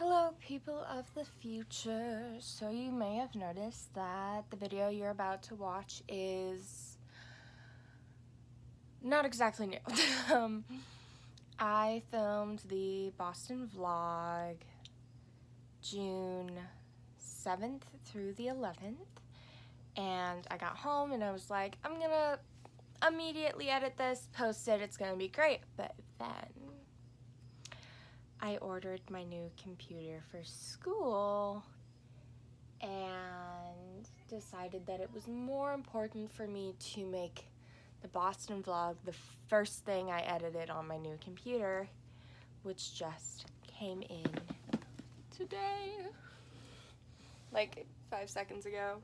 Hello, people of the future. So you may have noticed that the video you're about to watch is not exactly new. I filmed the Boston vlog June 7th through the 11th, and I got home and I was like, I'm gonna immediately edit this, post it, it's gonna be great. But then I ordered my new computer for school and decided that it was more important for me to make the Boston vlog the first thing I edited on my new computer, which just came in today, like 5 seconds ago.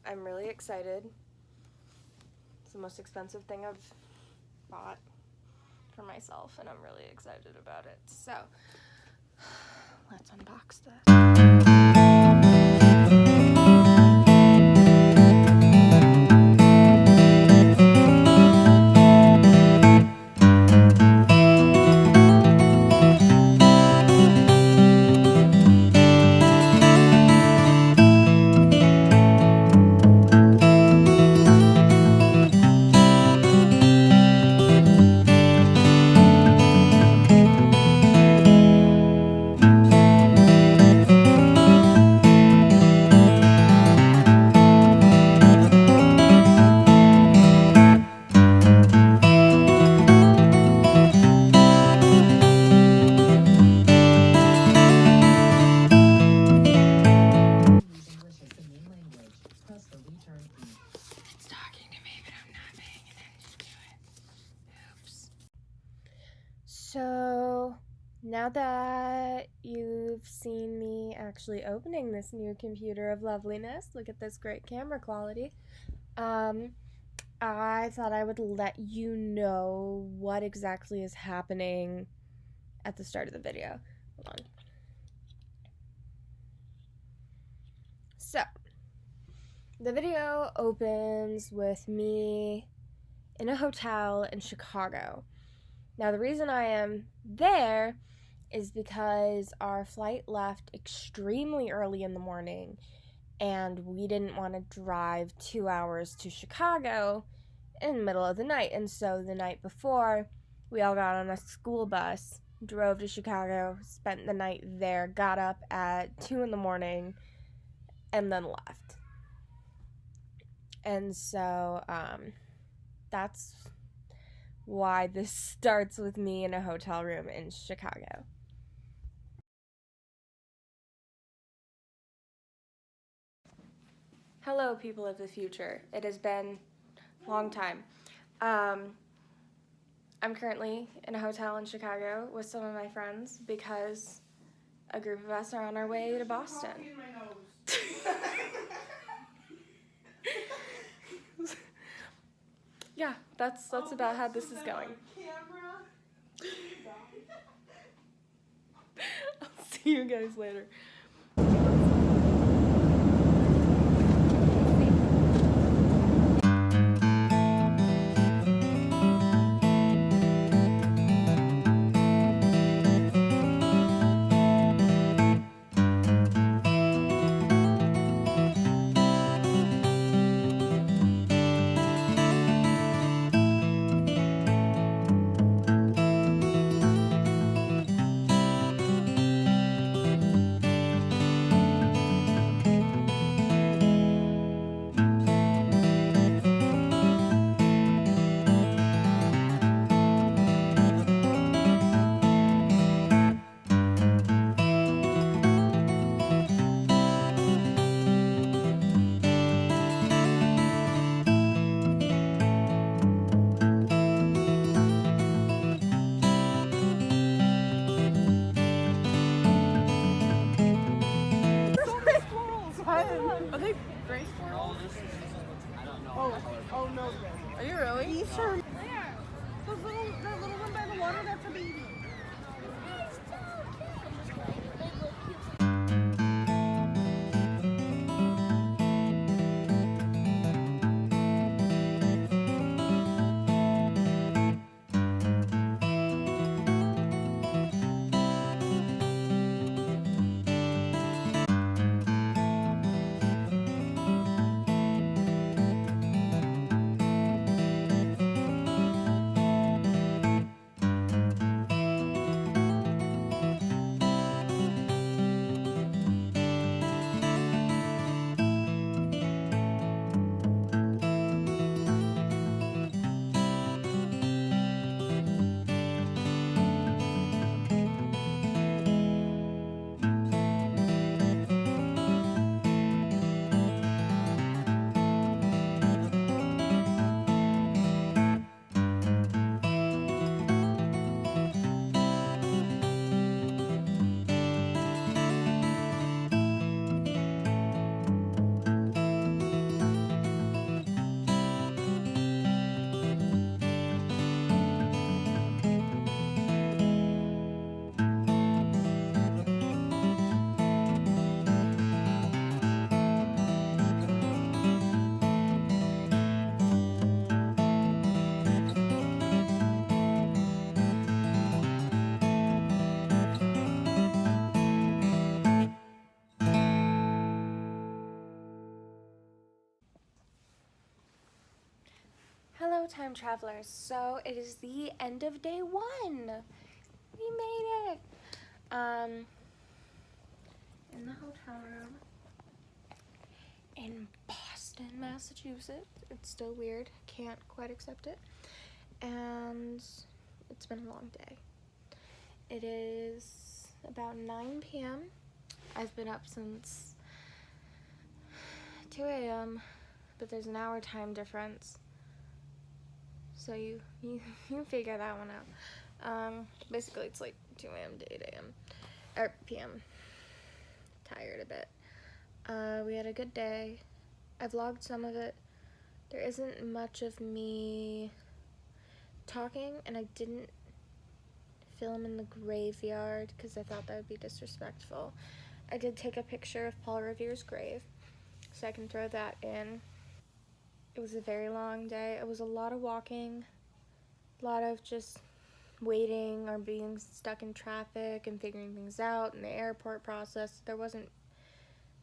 I'm really excited. It's the most expensive thing I've bought for myself, and I'm really excited about it. So let's unbox this. It's talking to me, but I'm not paying attention to it. Oops. So, now that you've seen me actually opening this new computer of loveliness, look at this great camera quality, I thought I would let you know what exactly is happening at the start of the video. Hold on. So, the video opens with me in a hotel in Chicago. Now, the reason I am there is because our flight left extremely early in the morning, and we didn't want to drive 2 hours to Chicago in the middle of the night. And so the night before, we all got on a school bus, drove to Chicago, spent the night there, got up at 2 in the morning, and then left. And so that's why this starts with me in a hotel room in Chicago. Hello, people of the future. It has been a long time. I'm currently in a hotel in Chicago with some of my friends because a group of us are on our way to Boston. Yeah, that's about how this is going. I'll see you guys later. Hello, time travelers. So it is the end of day 1. We made it. In the hotel room in Boston, Massachusetts. It's still weird. Can't quite accept it. And it's been a long day. It is about 9 p.m. I've been up since 2 a.m., but there's an hour time difference. So you figure that one out. Basically it's like 2 a.m. to 8 a.m. or p.m. Tired a bit. We had a good day. I vlogged some of it. There isn't much of me talking, and I didn't film in the graveyard because I thought that would be disrespectful. I did take a picture of Paul Revere's grave, so I can throw that in. It was a very long day. It was a lot of walking, a lot of just waiting or being stuck in traffic and figuring things out in the airport process. There wasn't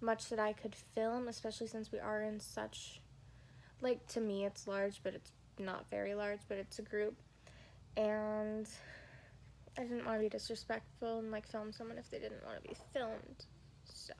much that I could film, especially since we are in such, like, to me it's large, but it's not very large, but it's a group, and I didn't want to be disrespectful and like film someone if they didn't want to be filmed. So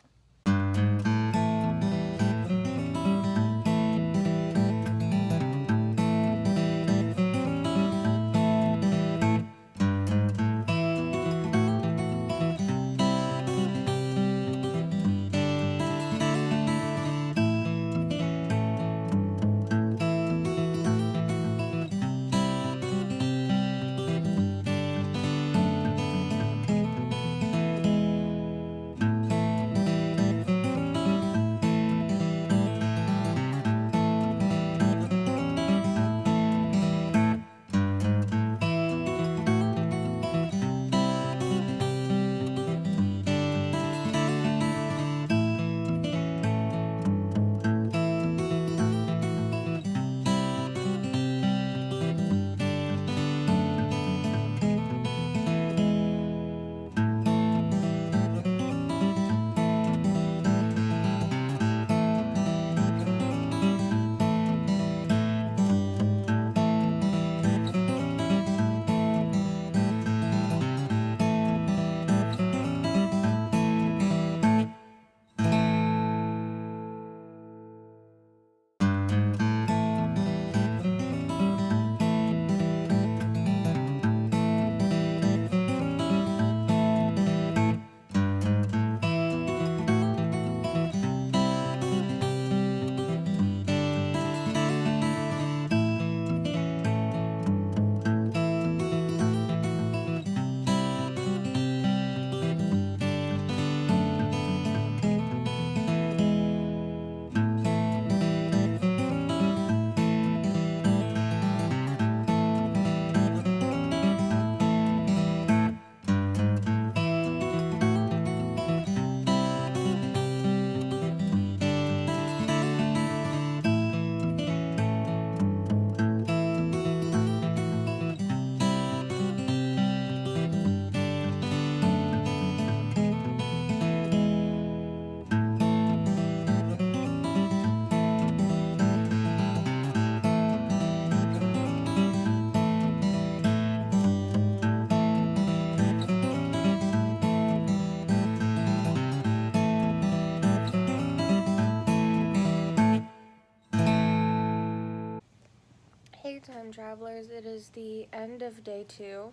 hey, time travelers, it is the end of day 2.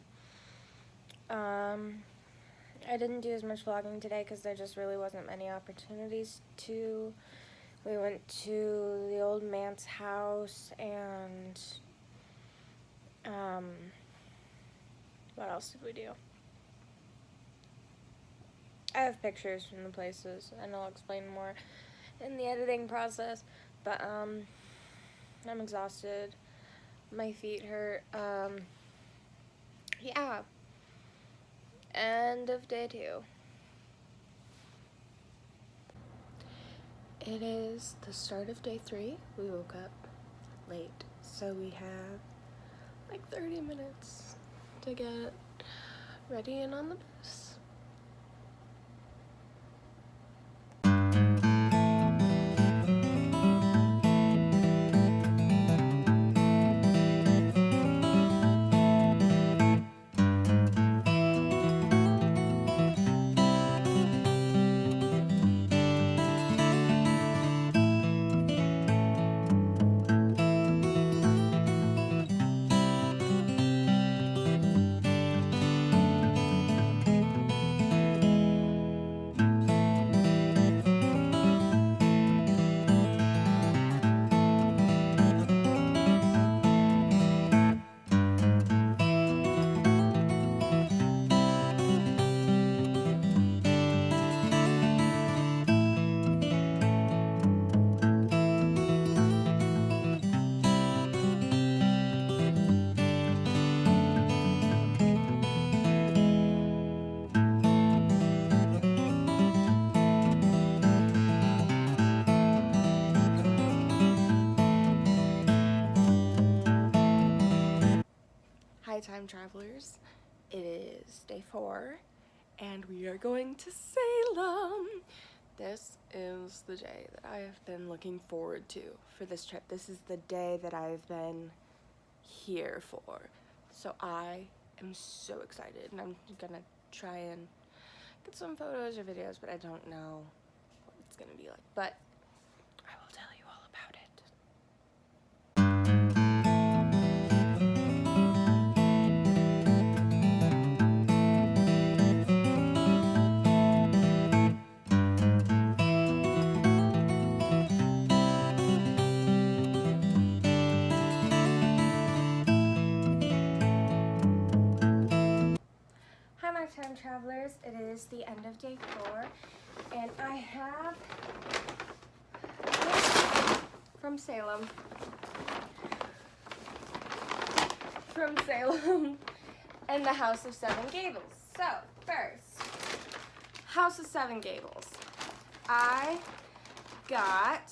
I didn't do as much vlogging today because there just really wasn't many opportunities to. We went to the old man's house, and what else did we do? I have pictures from the places, and I'll explain more in the editing process, but I'm exhausted. My feet hurt. Yeah. End of day 2. It is the start of day 3. We woke up late, so we have like 30 minutes to get ready and on the bus. time travelers. It is day 4 and we are going to Salem. This is the day that I have been looking forward to for this trip. This is the day that I've been here for. So I am so excited, and I'm gonna try and get some photos or videos, but I don't know what it's gonna be like. But I will tell you all about it. Hi, my time travelers. It is the end of day 4, and I have from Salem and the House of Seven Gables. So, first, House of Seven Gables. I got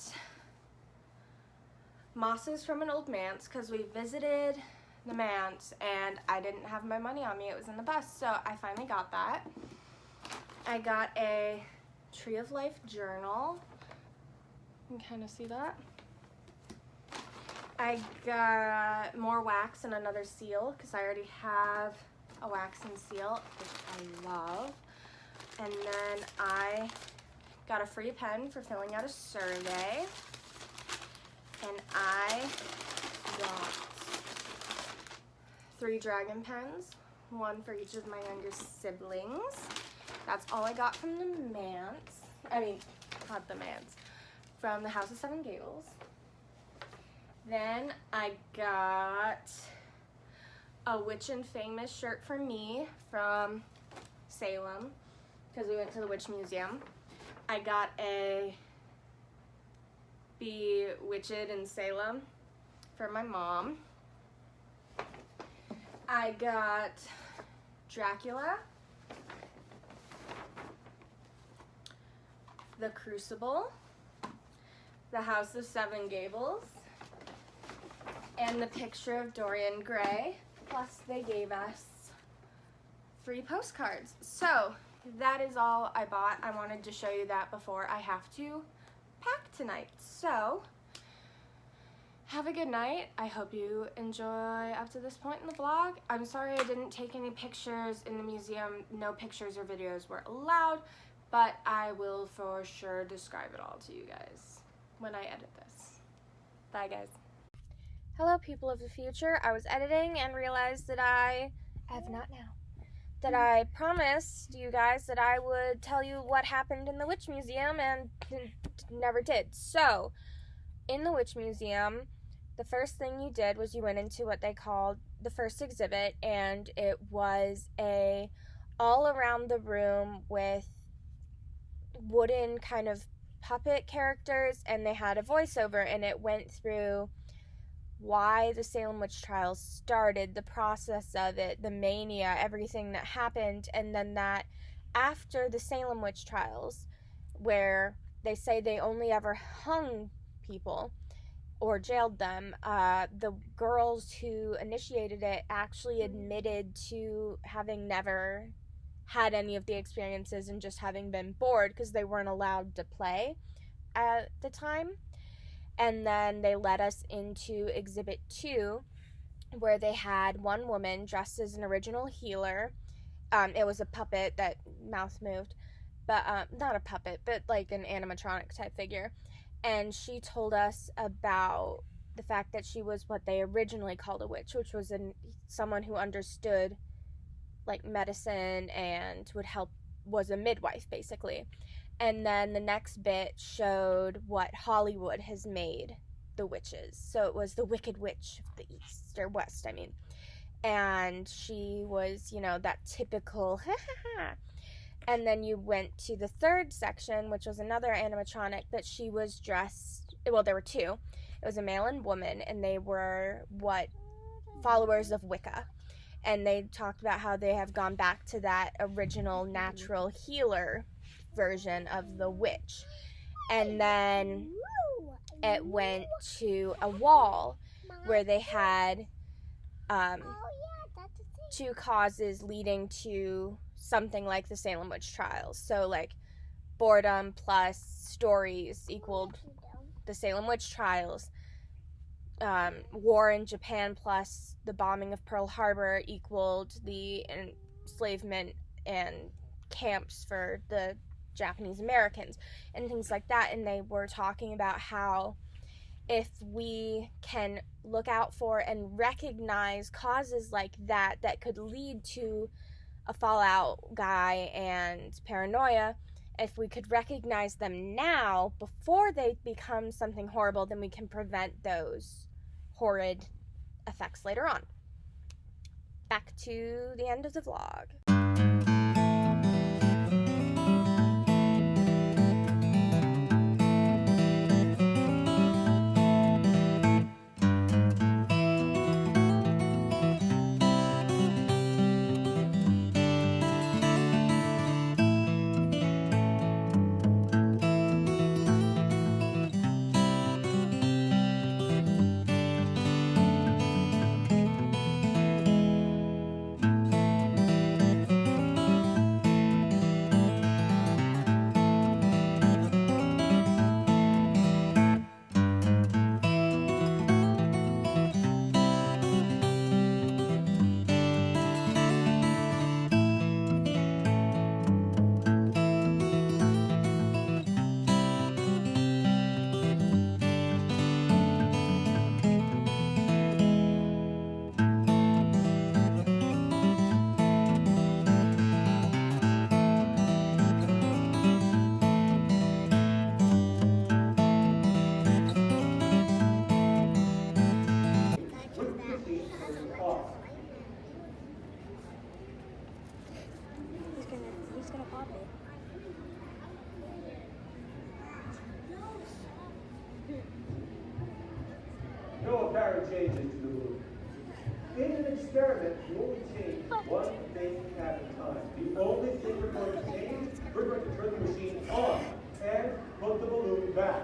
mosses from an old manse because we visited the manse and I didn't have my money on me. It was in the bus, so I finally got that. I got a Tree of Life journal. You can kind of see that. I got more wax and another seal because I already have a wax and seal, which I love. And then I got a free pen for filling out a survey. And I got 3 dragon pens, 1 for each of my younger siblings. That's all I got from the manse. I mean, not the manse, from the House of Seven Gables. Then I got a Witch and Famous shirt for me from Salem because we went to the Witch Museum. I got a Bewitched in Salem for my mom. I got Dracula, The Crucible, The House of Seven Gables, and the picture of Dorian Gray, plus they gave us 3 postcards. So that is all I bought. I wanted to show you that before I have to pack tonight. So have a good night. I hope you enjoy up to this point in the vlog. I'm sorry I didn't take any pictures in the museum. No pictures or videos were allowed, but I will for sure describe it all to you guys when I edit this. Bye, guys. Hello, people of the future. I was editing and realized that I promised you guys that I would tell you what happened in the Witch Museum and never did. So, in the Witch Museum, the first thing you did was you went into what they called the first exhibit, and it was a all around the room with wooden kind of puppet characters, and they had a voiceover, and it went through why the Salem witch trials started, the process of it, the mania, everything that happened, and then that after the Salem witch trials, where they say they only ever hung people or jailed them, the girls who initiated it actually admitted to having never had any of the experiences and just having been bored because they weren't allowed to play at the time. And then they led us into Exhibit 2, where they had one woman dressed as an original healer. It was a puppet that mouth moved, but not a puppet, but like an animatronic type figure. And she told us about the fact that she was what they originally called a witch, which was someone who understood like medicine and was a midwife basically. And then the next bit showed what Hollywood has made the witches. So it was the Wicked Witch of the East, or West, I mean. And she was, that typical, And then you went to the third section, which was another animatronic, but she was dressed, well, there were 2. It was a male and woman, and they were followers of Wicca. And they talked about how they have gone back to that original natural healer version of the witch. And then it went to a wall where they had to causes leading to something like the Salem witch trials. So like boredom plus stories equaled the Salem witch trials. War in Japan plus the bombing of Pearl Harbor equaled the enslavement and camps for the Japanese Americans and things like that. And they were talking about how if we can look out for and recognize causes like that that could lead to a fallout guy and paranoia, if we could recognize them now before they become something horrible, then we can prevent those horrid effects later on. Back to the end of the vlog. He's gonna pop it. No apparent changes to the moon. In an experiment, we only change one thing at a time. The only thing we're going to change, we're going to turn the machine on and put the balloon back.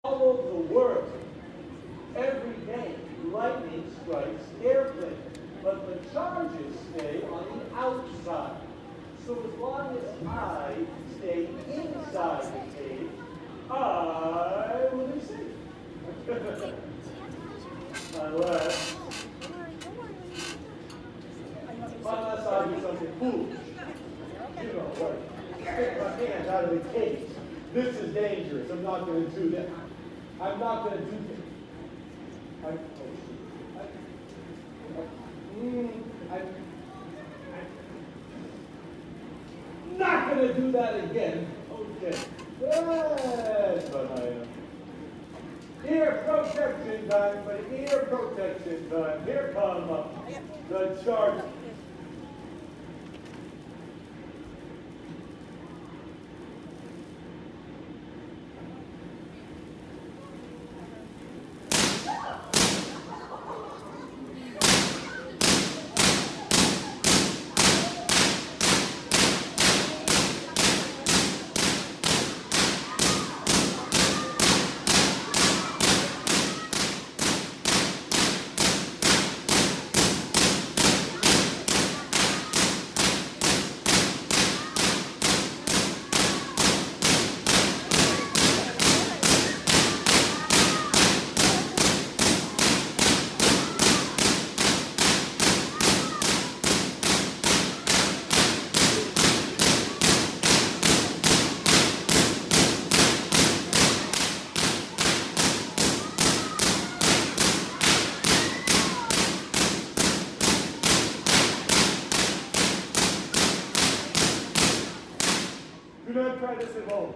All over the world, every day, lightning strikes airplanes, but the charges stay on the outside. So as long as I stay inside the cage, I will be safe. Unless I do something foolish. You know what? Stick my hand out of the cage. This is dangerous. I'm not going to do that. I'm not going to do that. I'm not going to do that again. Okay. Yes, but I am. Ear protection time, but ear protection time. Here come the charge. Do not try this at home.